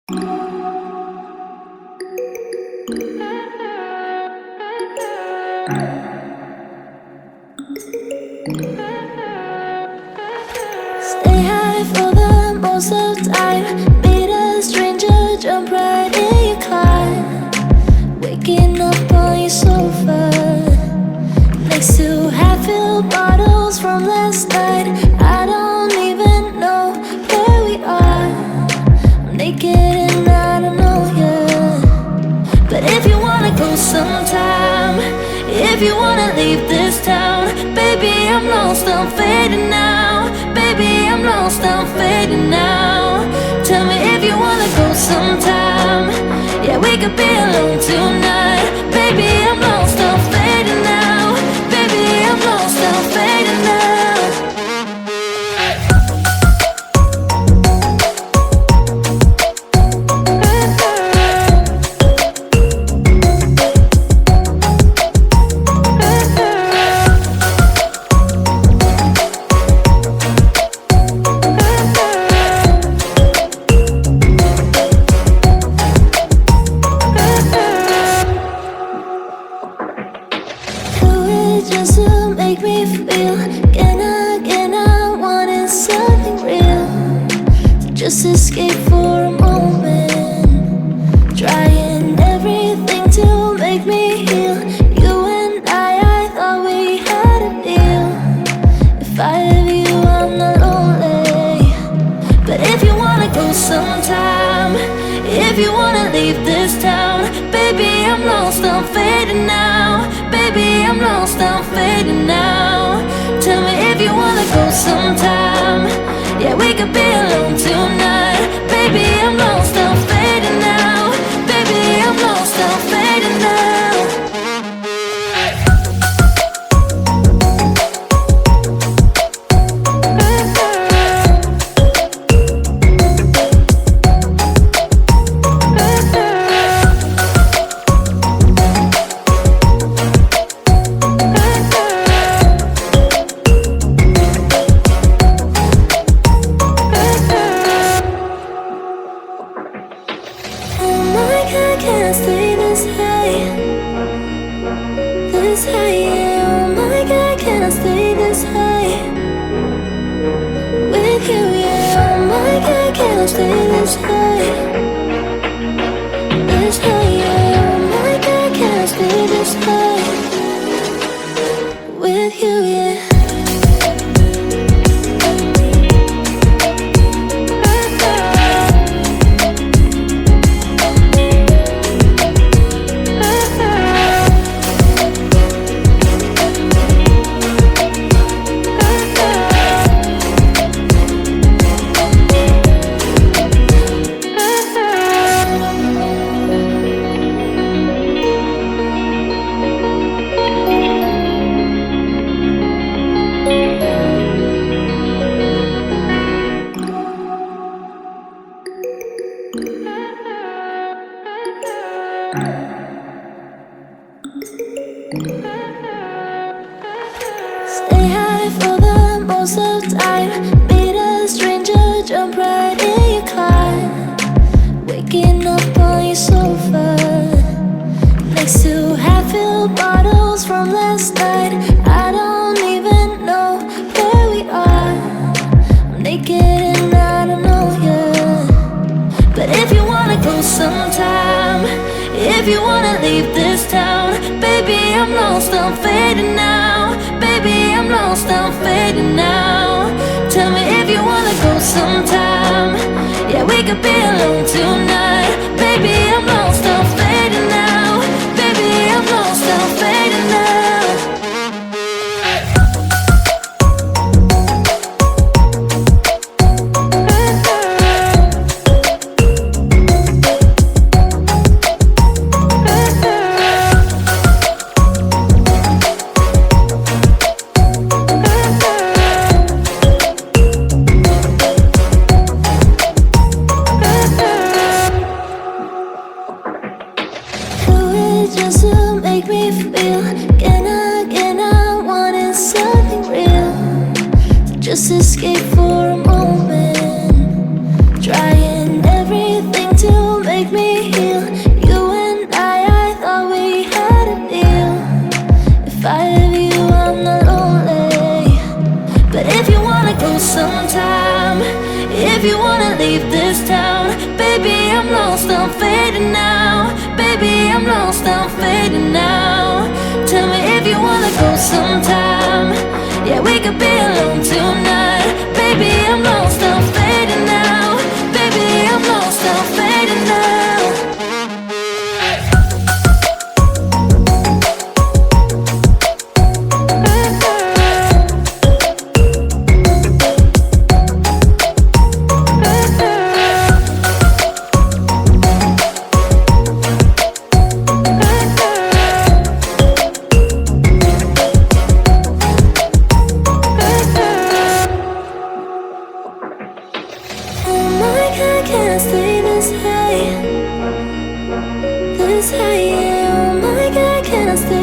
Stay high for the most of time. Meet a stranger, jump right in your car. Waking up on your sofa next to half-filled bottles from last night. I don't even know where we are. I'm naked and I don't know you. But if you wanna go sometime, if you wanna leave this town, baby, I'm lost, I'm fading now. Baby, I'm lost, I'm fading now. Tell me if you wanna go sometime. Yeah, we could be alone tonight. Baby, I'm lost, I'm fading now. Baby, I'm lost, I'm fading now. Just to make me feel again, I wanted something real. So just escape for a moment, trying everything to make me heal. You and I thought we had a deal. If I have you, I'm not lonely. But if you wanna go sometime, if you wanna leave this town, baby, I'm lost, I'm fading now. Baby, I'm lost, I'm fading now. Tell me if you wanna go sometime. Yeah, we could be alone tonight. Baby, I'm lost, I'm fading now. Baby, I'm lost, I'm fading now. I can't stay this high, yeah. Oh my God, can I stay this high with you, yeah. Oh my God, can I stay this high, yeah. Oh my God, can I stay this high with you, yeah. Stay high for the most of time. Meet a stranger, jump right in your car. Waking up on your sofa next to half-filled bottles from last night. I don't even know where we are. I'm naked and I don't know you. But if you wanna go sometime, if you wanna leave this town, baby, I'm lost, I'm fading now. Baby, I'm lost, I'm fading now. Tell me if you wanna go sometime. Yeah, we could be alone tonight. Baby, I'm lost, I'm fading now. Baby, I'm lost, I'm fading now. Just to make me feel again, I wanted something real. So just escape for a moment, trying everything to Baby, I'm lost, I'm fading now. Baby, I'm lost, I'm fading now. Tell me if you wanna go sometime. Yeah, we could be alone tonight. Baby, I'm lost, I'm fading now. Baby, I'm lost, I'm fading now. Can't stay this high, yeah. Oh my God, can I stay?